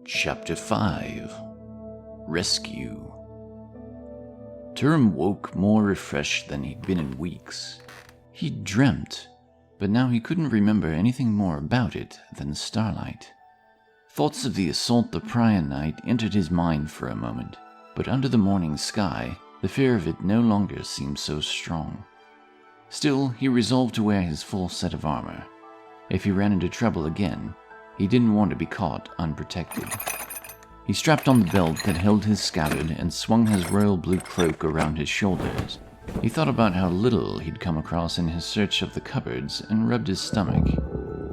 Chapter 5 Rescue. Turim woke more refreshed than he'd been in weeks. He'd dreamt, but now he couldn't remember anything more about it than starlight. Thoughts of the assault the prior night entered his mind for a moment, but under the morning sky, the fear of it no longer seemed so strong. Still, he resolved to wear his full set of armor. If he ran into trouble again, he didn't want to be caught unprotected. He strapped on the belt that held his scabbard and swung his royal blue cloak around his shoulders. He thought about how little he'd come across in his search of the cupboards and rubbed his stomach.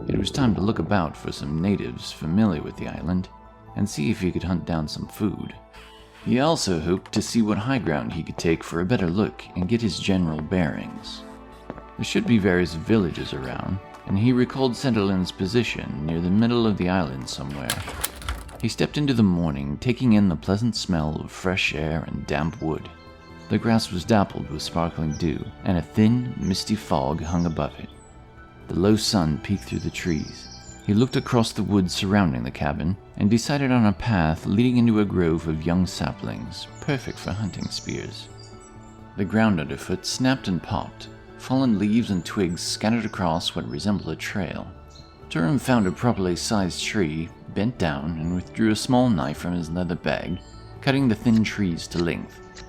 It was time to look about for some natives familiar with the island and see if he could hunt down some food. He also hoped to see what high ground he could take for a better look and get his general bearings. There should be various villages around, and he recalled Centerland's position near the middle of the island somewhere. He stepped into the morning, taking in the pleasant smell of fresh air and damp wood. The grass was dappled with sparkling dew, and a thin, misty fog hung above it. The low sun peeked through the trees. He looked across the woods surrounding the cabin, and decided on a path leading into a grove of young saplings, perfect for hunting spears. The ground underfoot snapped and popped. Fallen leaves and twigs scattered across what resembled a trail. Turim found a properly sized tree, bent down, and withdrew a small knife from his leather bag, cutting the thin trees to length.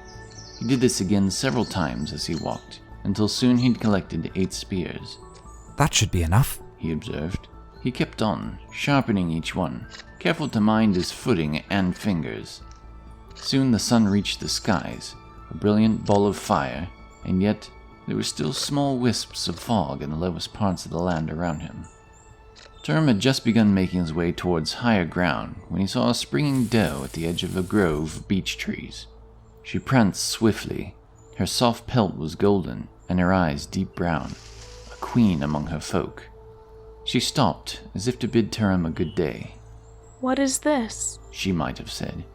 He did this again several times as he walked, until soon he'd collected 8 spears. That should be enough, he observed. He kept on, sharpening each one, careful to mind his footing and fingers. Soon the sun reached the skies, a brilliant ball of fire, and yet there were still small wisps of fog in the lowest parts of the land around him. Turim had just begun making his way towards higher ground when he saw a springing doe at the edge of a grove of beech trees. She pranced swiftly. Her soft pelt was golden, and her eyes deep brown, a queen among her folk. She stopped, as if to bid Turim a good day. "What is this?" she might have said.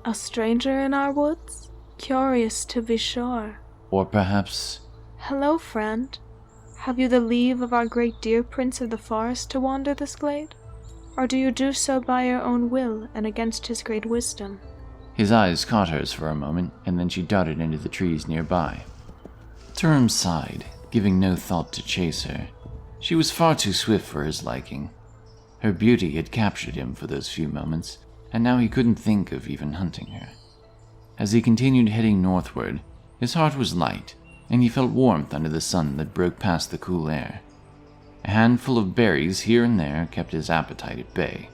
"A stranger in our woods? Curious to be sure." Or perhaps, "Hello, friend. Have you the leave of our great deer prince of the forest to wander this glade? Or do you do so by your own will and against his great wisdom?" His eyes caught hers for a moment, and then she darted into the trees nearby. Turim sighed, giving no thought to chase her. She was far too swift for his liking. Her beauty had captured him for those few moments, and now he couldn't think of even hunting her. As he continued heading northward, his heart was light, and he felt warmth under the sun that broke past the cool air. A handful of berries here and there kept his appetite at bay.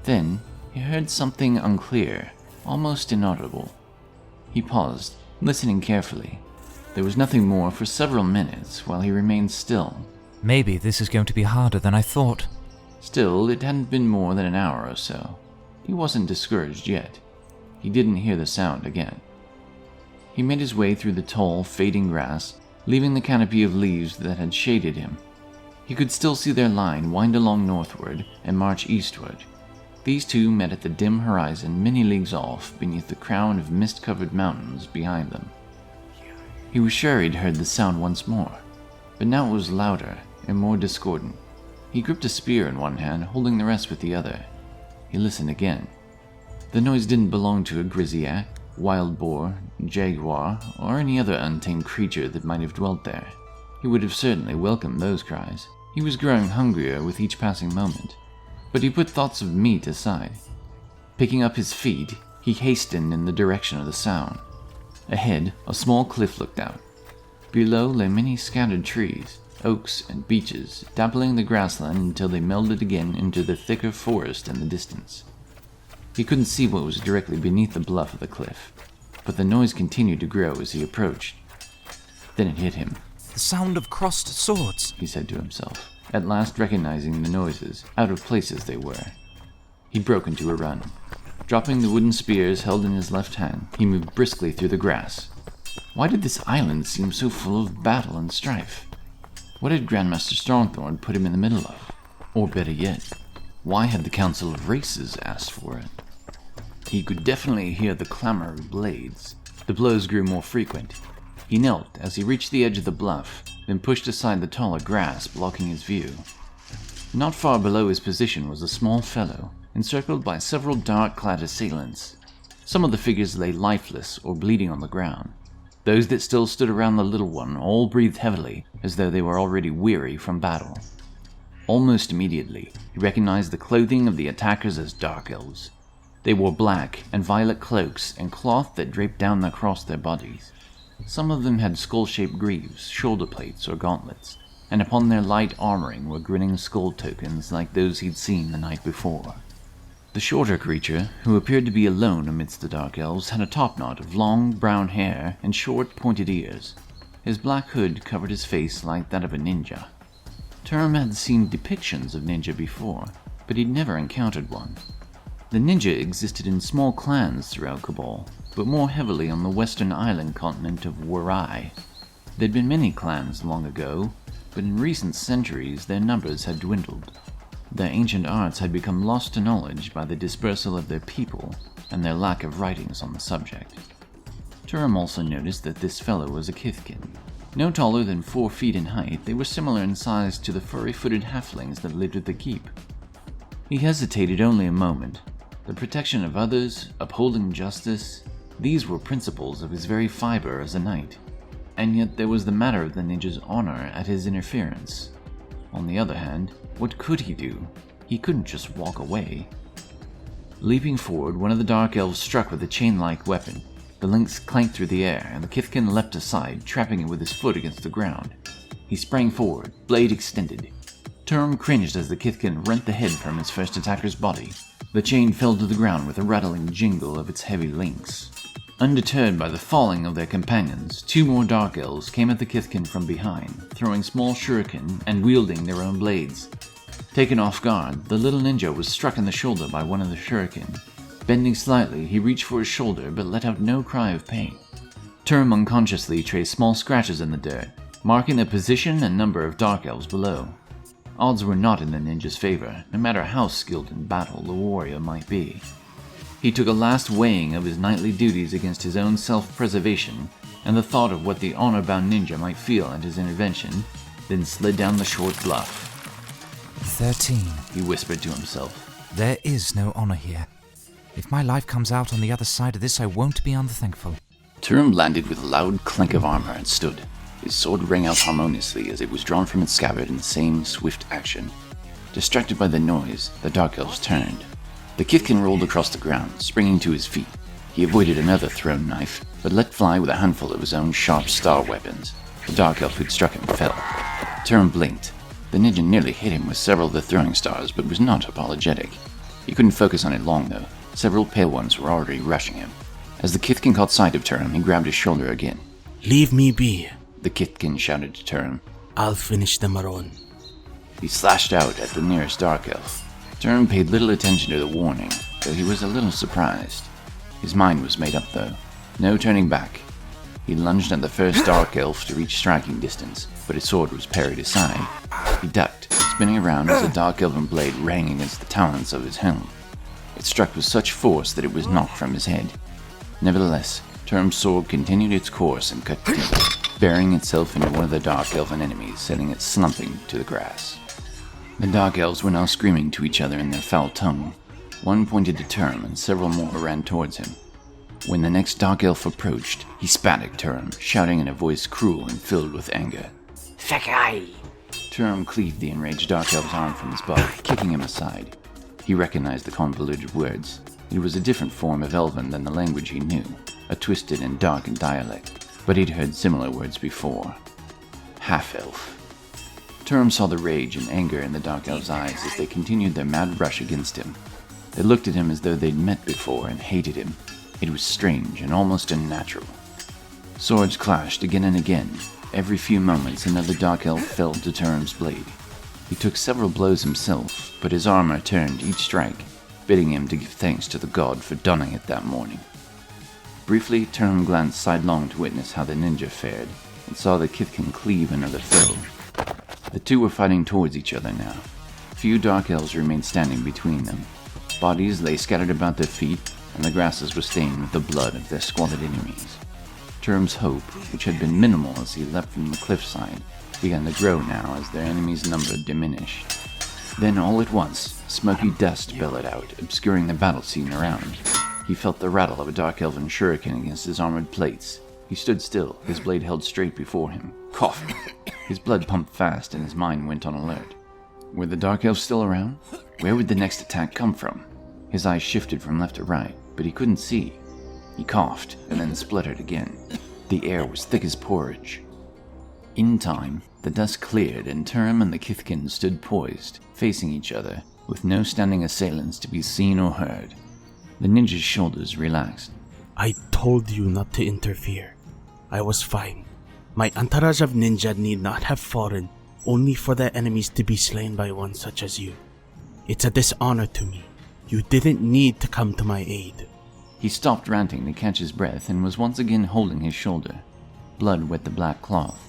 Then he heard something unclear, almost inaudible. He paused, listening carefully. There was nothing more for several minutes while he remained still. Maybe this is going to be harder than I thought. Still, it hadn't been more than an hour or so. He wasn't discouraged yet. He didn't hear the sound again. He made his way through the tall, fading grass, leaving the canopy of leaves that had shaded him. He could still see their line wind along northward and march eastward. These two met at the dim horizon many leagues off beneath the crown of mist-covered mountains behind them. He was sure he'd heard the sound once more, but now it was louder and more discordant. He gripped a spear in one hand, holding the rest with the other. He listened again. The noise didn't belong to a grizzly, wild boar, jaguar, or any other untamed creature that might have dwelt there. He would have certainly welcomed those cries. He was growing hungrier with each passing moment, but he put thoughts of meat aside. Picking up his feet, he hastened in the direction of the sound. Ahead, a small cliff looked out. Below lay many scattered trees, oaks and beeches, dappling the grassland until they melded again into the thicker forest in the distance. He couldn't see what was directly beneath the bluff of the cliff, but the noise continued to grow as he approached. Then it hit him. The sound of crossed swords, he said to himself, at last recognizing the noises, out of place as they were. He broke into a run. Dropping the wooden spears held in his left hand, he moved briskly through the grass. Why did this island seem so full of battle and strife? What had Grandmaster Strongthorn put him in the middle of? Or better yet, why had the Council of Races asked for it? He could definitely hear the clamor of blades. The blows grew more frequent. He knelt as he reached the edge of the bluff, then pushed aside the taller grass blocking his view. Not far below his position was a small fellow, encircled by several dark-clad assailants. Some of the figures lay lifeless or bleeding on the ground. Those that still stood around the little one all breathed heavily, as though they were already weary from battle. Almost immediately, he recognized the clothing of the attackers as dark elves. They wore black and violet cloaks and cloth that draped down across their bodies. Some of them had skull-shaped greaves, shoulder plates, or gauntlets, and upon their light armoring were grinning skull tokens like those he'd seen the night before. The shorter creature, who appeared to be alone amidst the dark elves, had a topknot of long brown hair and short, pointed ears. His black hood covered his face like that of a ninja. Turim had seen depictions of ninja before, but he'd never encountered one. The ninja existed in small clans throughout Cabal, but more heavily on the western island continent of Warai. There'd been many clans long ago, but in recent centuries their numbers had dwindled. Their ancient arts had become lost to knowledge by the dispersal of their people and their lack of writings on the subject. Turim also noticed that this fellow was a Kithkin. No taller than 4 feet in height, they were similar in size to the furry-footed halflings that lived at the keep. He hesitated only a moment. The protection of others, upholding justice, these were principles of his very fiber as a knight. And yet there was the matter of the ninja's honor at his interference. On the other hand, what could he do? He couldn't just walk away. Leaping forward, one of the dark elves struck with a chain-like weapon. The lynx clanked through the air, and the Kithkin leapt aside, trapping it with his foot against the ground. He sprang forward, blade extended. Turim cringed as the Kithkin rent the head from his first attacker's body. The chain fell to the ground with a rattling jingle of its heavy links. Undeterred by the falling of their companions, 2 more dark elves came at the Kithkin from behind, throwing small shuriken and wielding their own blades. Taken off guard, the little ninja was struck in the shoulder by one of the shuriken. Bending slightly, he reached for his shoulder but let out no cry of pain. Turim unconsciously traced small scratches in the dirt, marking the position and number of dark elves below. Odds were not in the ninja's favor, no matter how skilled in battle the warrior might be. He took a last weighing of his knightly duties against his own self-preservation and the thought of what the honor-bound ninja might feel at his intervention, then slid down the short bluff. 13. He whispered to himself. There is no honor here. If my life comes out on the other side of this, I won't be unthankful. Turim landed with a loud clink of armor and stood. His sword rang out harmoniously as it was drawn from its scabbard in the same swift action. Distracted by the noise, the dark elves turned. The Kithkin rolled across the ground, springing to his feet. He avoided another thrown knife, but let fly with a handful of his own sharp star weapons. The dark elf who'd struck him fell. Turim blinked. The ninja nearly hit him with several of the throwing stars, but was not apologetic. He couldn't focus on it long, though. Several pale ones were already rushing him. As the Kithkin caught sight of Turim, he grabbed his shoulder again. Leave me be, the Kithkin shouted to Turim. I'll finish the Maron. He slashed out at the nearest dark elf. Turim paid little attention to the warning, though he was a little surprised. His mind was made up, though. No turning back. He lunged at the first dark elf to reach striking distance, but his sword was parried aside. He ducked, spinning around as the dark elven blade rang against the talons of his helm. It struck with such force that it was knocked from his head. Nevertheless, Turim's sword continued its course and cut deep, burying itself into one of the dark elven enemies, sending it slumping to the grass. The dark elves were now screaming to each other in their foul tongue. One pointed to Turim, and several more ran towards him. When the next dark elf approached, he spat at Turim, shouting in a voice cruel and filled with anger. Fakai! Turim cleaved the enraged dark elf's arm from his body, kicking him aside. He recognized the convoluted words. It was a different form of Elven than the language he knew, a twisted and darkened dialect, but he'd heard similar words before. Half-elf. Turim saw the rage and anger in the dark elf's eyes as they continued their mad rush against him. They looked at him as though they'd met before and hated him. It was strange and almost unnatural. Swords clashed again and again. Every few moments another dark elf fell to Turim's blade. He took several blows himself, but his armor turned each strike, bidding him to give thanks to the god for donning it that morning. Briefly, Turim glanced sidelong to witness how the ninja fared, and saw the Kithkin cleave another foe. The two were fighting towards each other now. Few dark elves remained standing between them. Bodies lay scattered about their feet, and the grasses were stained with the blood of their squalid enemies. Turim's hope, which had been minimal as he leapt from the cliffside, began to grow now as their enemies' number diminished. Then all at once, Smoky dust billowed out, obscuring the battle scene around. He felt the rattle of a dark elven shuriken against his armored plates. He stood still, his blade held straight before him, coughing. His blood pumped fast and his mind went on alert. Were the dark elves still around? Where would the next attack come from? His eyes shifted from left to right, but he couldn't see. He coughed and then spluttered again. The air was thick as porridge. In time, the dust cleared and Turim and the Kithkin stood poised, facing each other, with no standing assailants to be seen or heard. The ninja's shoulders relaxed. I told you not to interfere. I was fine. My entourage of ninja need not have fallen, only for their enemies to be slain by one such as you. It's a dishonor to me. You didn't need to come to my aid. He stopped ranting to catch his breath and was once again holding his shoulder. Blood wet the black cloth.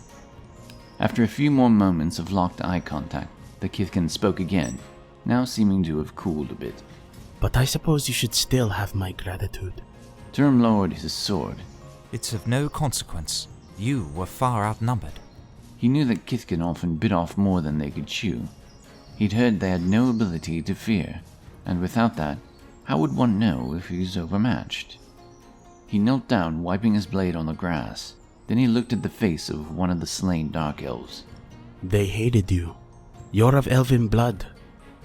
After a few more moments of locked eye contact, the Kithkin spoke again, now seeming to have cooled a bit. But I suppose you should still have my gratitude. Turim lowered his sword. It's of no consequence. You were far outnumbered. He knew that Kithkin often bit off more than they could chew. He'd heard they had no ability to fear, and without that, how would one know if he's overmatched? He knelt down, wiping his blade on the grass. Then he looked at the face of one of the slain dark elves. They hated you. You're of elven blood.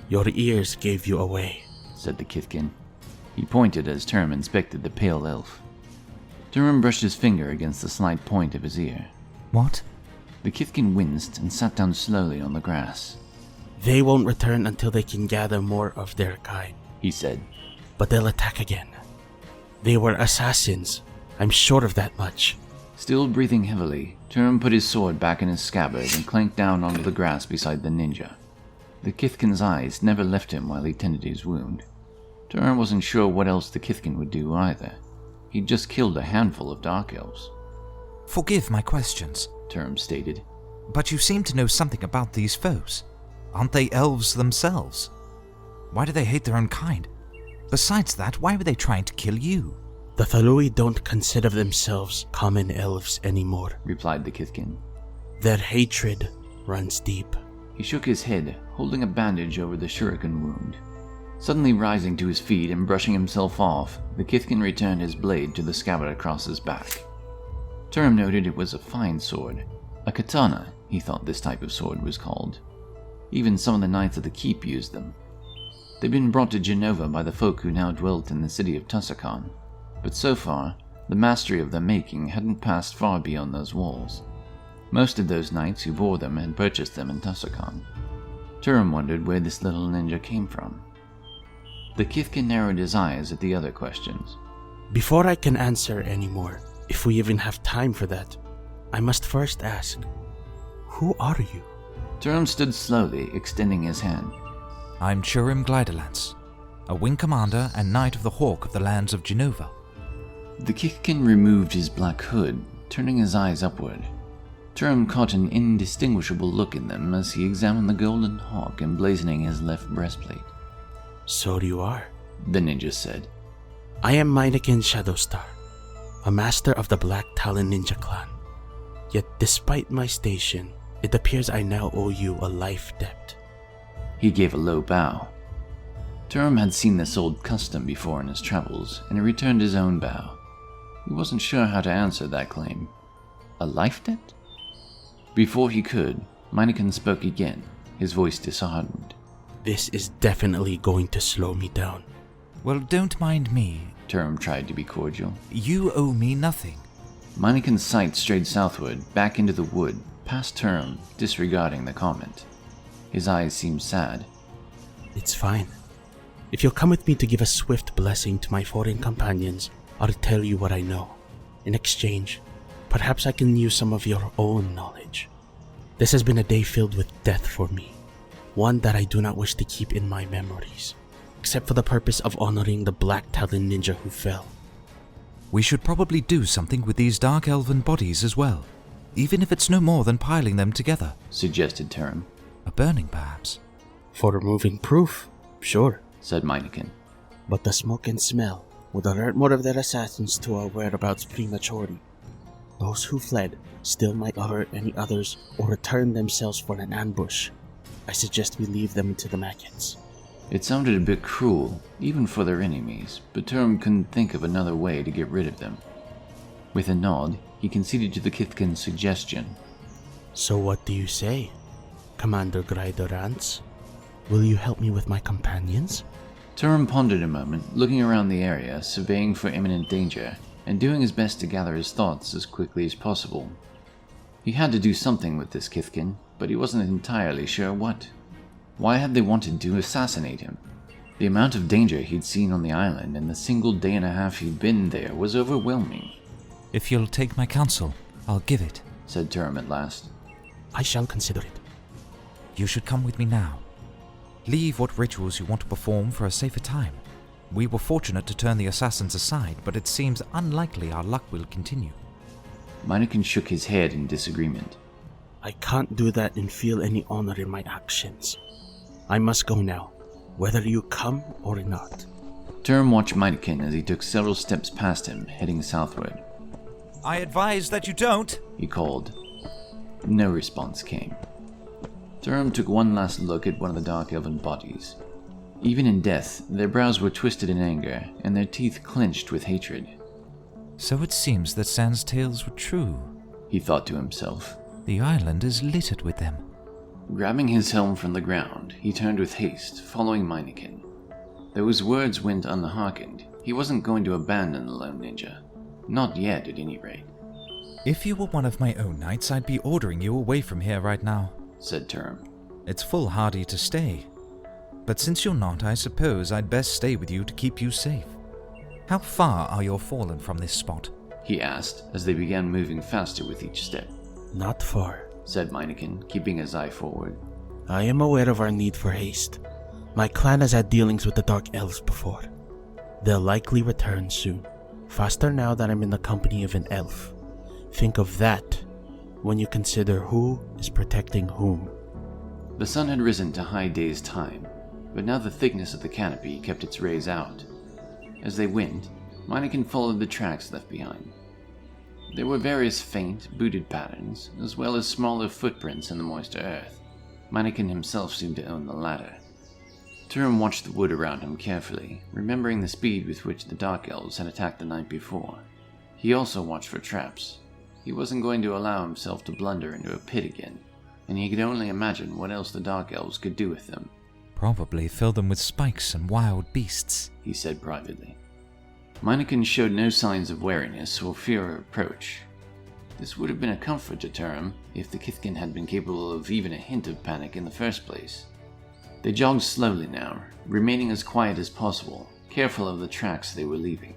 Your ears gave you away, said the Kithkin. He pointed as Turim inspected the pale elf. Turim brushed his finger against the slight point of his ear. What? The Kithkin winced and sat down slowly on the grass. They won't return until they can gather more of their kind, he said. But they'll attack again. They were assassins. I'm sure of that much. Still breathing heavily, Turim put his sword back in his scabbard and clanked down onto the grass beside the ninja. The Kithkin's eyes never left him while he tended his wound. Turim wasn't sure what else the Kithkin would do either. He'd just killed a handful of dark elves. Forgive my questions, Turim stated. but you seem to know something about these foes. Aren't they elves themselves? Why do they hate their own kind? Besides that, why were they trying to kill you? The Thalui don't consider themselves common elves anymore, replied the Kithkin. Their hatred runs deep. He shook his head, holding a bandage over the shuriken wound. Suddenly rising to his feet and brushing himself off, the Kithkin returned his blade to the scabbard across his back. Turim noted it was a fine sword. A katana, he thought this type of sword was called. Even some of the knights of the keep used them. They'd been brought to Genova by the folk who now dwelt in the city of Tussakan, but so far, the mastery of their making hadn't passed far beyond those walls. Most of those knights who bore them had purchased them in Tussakan. Turim wondered where this little ninja came from. The Kithkin narrowed his eyes at the other questions. Before I can answer any more, if we even have time for that, I must first ask, who are you? Turim stood slowly, extending his hand. I'm Turim Gliderlance, a wing commander and knight of the Hawk of the lands of Genova. The Kithkin removed his black hood, turning his eyes upward. Turim caught an indistinguishable look in them as he examined the golden hawk emblazoning his left breastplate. So you are, the ninja said. I am Meineken Shadowstar, a master of the Black Talon Ninja clan. Yet despite my station, it appears I now owe you a life debt. He gave a low bow. Turim had seen this old custom before in his travels, and he returned his own bow. He wasn't sure how to answer that claim. A life debt? Before he could, Meineken spoke again, his voice disheartened. This is definitely going to slow me down. Well, don't mind me. Turim tried to be cordial. You owe me nothing. Meineken's sight strayed southward, back into the wood, past Turim, disregarding the comment. His eyes seemed sad. It's fine. If you'll come with me to give a swift blessing to my foreign companions, I'll tell you what I know. In exchange, perhaps I can use some of your own knowledge. This has been a day filled with death for me, one that I do not wish to keep in my memories, except for the purpose of honoring the Black Talon Ninja who fell. We should probably do something with these dark elven bodies as well, even if it's no more than piling them together, suggested Turim. A burning, perhaps. For removing proof, sure, said Meineken. But the smoke and smell would alert more of their assassins to our whereabouts prematurely. Those who fled still might alert any others or return themselves for an ambush. I suggest we leave them to the maggots. It sounded a bit cruel, even for their enemies, but Turim couldn't think of another way to get rid of them. With a nod, he conceded to the Kithkin's suggestion. So what do you say, Commander Gliderlance? Will you help me with my companions? Turim pondered a moment, looking around the area, surveying for imminent danger, and doing his best to gather his thoughts as quickly as possible. He had to do something with this Kithkin, but he wasn't entirely sure what. Why had they wanted to assassinate him? The amount of danger he'd seen on the island in the single day and a half he'd been there was overwhelming. If you'll take my counsel, I'll give it, said Turim at last. I shall consider it. You should come with me now. Leave what rituals you want to perform for a safer time. We were fortunate to turn the assassins aside, but it seems unlikely our luck will continue. Meineken shook his head in disagreement. I can't do that and feel any honor in my actions. I must go now, whether you come or not. Turim watched Meineken as he took several steps past him, heading southward. I advise that you don't, he called. No response came. Turim took one last look at one of the dark elven bodies. Even in death, their brows were twisted in anger, and their teeth clenched with hatred. So it seems that Sans tales were true, he thought to himself. The island is littered with them. Grabbing his helm from the ground, he turned with haste, following Meineken. Though his words went unhearkened, he wasn't going to abandon the lone ninja. Not yet, at any rate. If you were one of my own knights, I'd be ordering you away from here right now, said Turim. It's foolhardy to stay. But since you're not, I suppose I'd best stay with you to keep you safe. How far are your fallen from this spot? He asked, as they began moving faster with each step. Not far, said Meineken, keeping his eye forward. I am aware of our need for haste. My clan has had dealings with the Dark Elves before. They'll likely return soon. Faster now that I'm in the company of an elf. Think of that when you consider who is protecting whom. The sun had risen to high day's time, but now the thickness of the canopy kept its rays out. As they went, Meineken followed the tracks left behind. There were various faint, booted patterns, as well as smaller footprints in the moist earth. Meineken himself seemed to own the latter. Turim watched the wood around him carefully, remembering the speed with which the Dark Elves had attacked the night before. He also watched for traps. He wasn't going to allow himself to blunder into a pit again, and he could only imagine what else the Dark Elves could do with them. Probably fill them with spikes and wild beasts, he said privately. Meineken showed no signs of wariness or fear of approach. This would have been a comfort to Turim if the Kithkin had been capable of even a hint of panic in the first place. They jogged slowly now, remaining as quiet as possible, careful of the tracks they were leaving.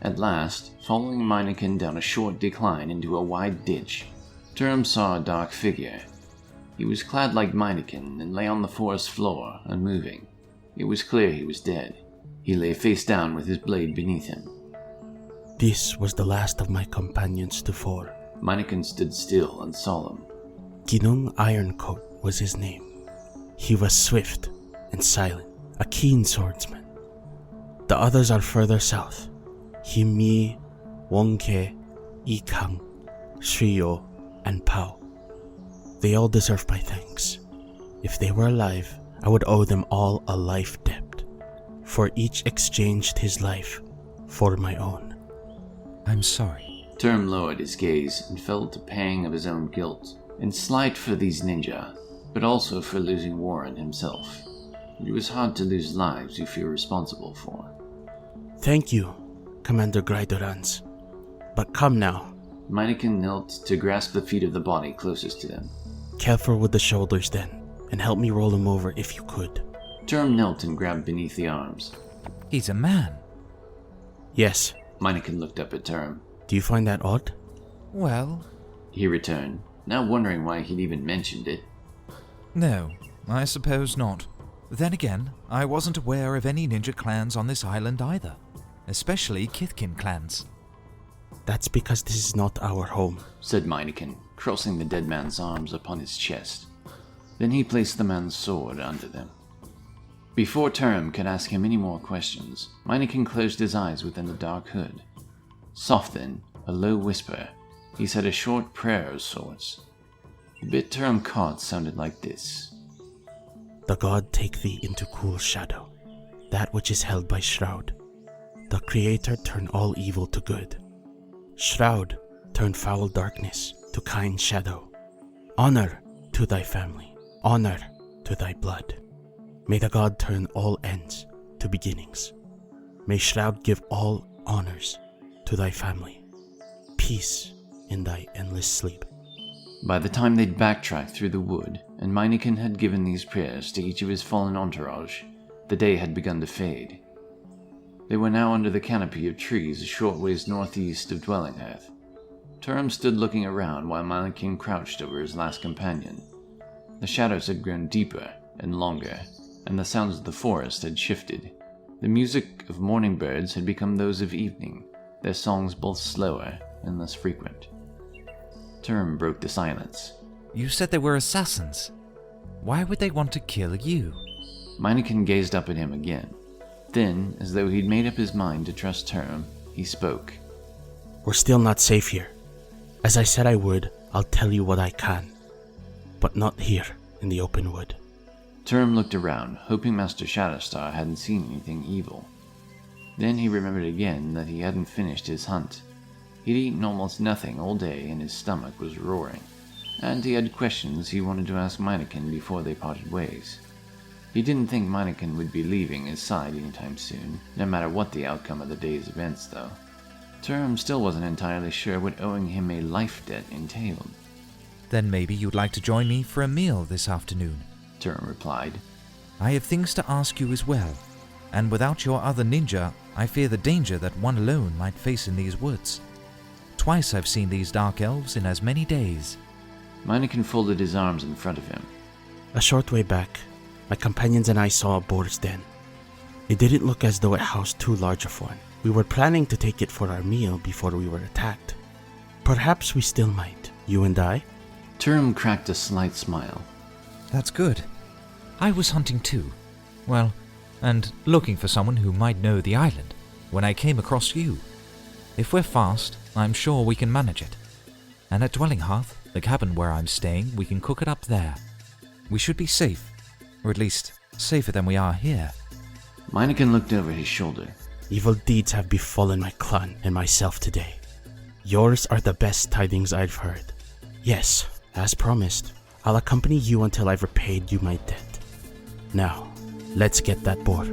At last, following Meineken down a short decline into a wide ditch, Turim saw a dark figure. He was clad like Meineken and lay on the forest floor, unmoving. It was clear he was dead. He lay face down with his blade beneath him. This was the last of my companions to fall. Meineken stood still and solemn. Ginung Ironcoat was his name. He was swift and silent, a keen swordsman. The others are further south. Himi, Wongke, Ikang, Shrio, and Pao. They all deserve my thanks. If they were alive, I would owe them all a life debt, for each exchanged his life for my own. I'm sorry. Turim lowered his gaze and felt a pang of his own guilt, and slight for these ninja, but also for losing Warren himself. It was hard to lose lives you feel responsible for. Thank you, Commander Gliderlance. But come now. Meineken knelt to grasp the feet of the body closest to them. Careful with the shoulders then, and help me roll him over if you could. Turim knelt and grabbed beneath the arms. He's a man. Yes. Meineken looked up at Turim. Do you find that odd? Well, he returned, now wondering why he'd even mentioned it. No, I suppose not. Then again, I wasn't aware of any ninja clans on this island either, especially Kithkin clans. That's because this is not our home, said Meineken, crossing the dead man's arms upon his chest. Then he placed the man's sword under them. Before Turim could ask him any more questions, Meineken closed his eyes within the dark hood. Soft then, a low whisper, he said a short prayer of sorts. The bit Turim caught sounded like this. the god take thee into cool shadow, that which is held by Shroud. The Creator turn all evil to good. Shroud, turn foul darkness to kind shadow. Honor to thy family, honor to thy blood. May the god turn all ends to beginnings. May Shroud give all honors to thy family. Peace in thy endless sleep. By the time they'd backtracked through the wood, and Meineken had given these prayers to each of his fallen entourage, the day had begun to fade. They were now under the canopy of trees a short ways northeast of Dwelling Earth. Turim stood looking around while Meineken crouched over his last companion. The shadows had grown deeper and longer, and the sounds of the forest had shifted. The music of morning birds had become those of evening, their songs both slower and less frequent. Turim broke the silence. You said they were assassins. Why would they want to kill you? Meineken gazed up at him again. Then, as though he'd made up his mind to trust Turim, he spoke. We're still not safe here. As I said I would, I'll tell you what I can. But not here, in the open wood. Turim looked around, hoping Master Shatterstar hadn't seen anything evil. Then he remembered again that he hadn't finished his hunt. He'd eaten almost nothing all day and his stomach was roaring, and he had questions he wanted to ask Meineken before they parted ways. He didn't think Meineken would be leaving his side anytime soon, no matter what the outcome of the day's events though. Turim still wasn't entirely sure what owing him a life debt entailed. Then maybe you'd like to join me for a meal this afternoon, Turim replied. I have things to ask you as well, and without your other ninja, I fear the danger that one alone might face in these woods. Twice I've seen these dark elves in as many days. Meineken folded his arms in front of him. A short way back, my companions and I saw a boar's den. It didn't look as though it housed too large of one. We were planning to take it for our meal before we were attacked. Perhaps we still might, you and I? Turim cracked a slight smile. That's good. I was hunting too. Well, and looking for someone who might know the island when I came across you. If we're fast, I'm sure we can manage it. And at Dwelling Hearth, the cabin where I'm staying, we can cook it up there. We should be safe, or at least safer than we are here. Meineken looked over his shoulder. Evil deeds have befallen my clan and myself today. Yours are the best tidings I've heard. Yes, as promised, I'll accompany you until I've repaid you my debt. Now, let's get that boar.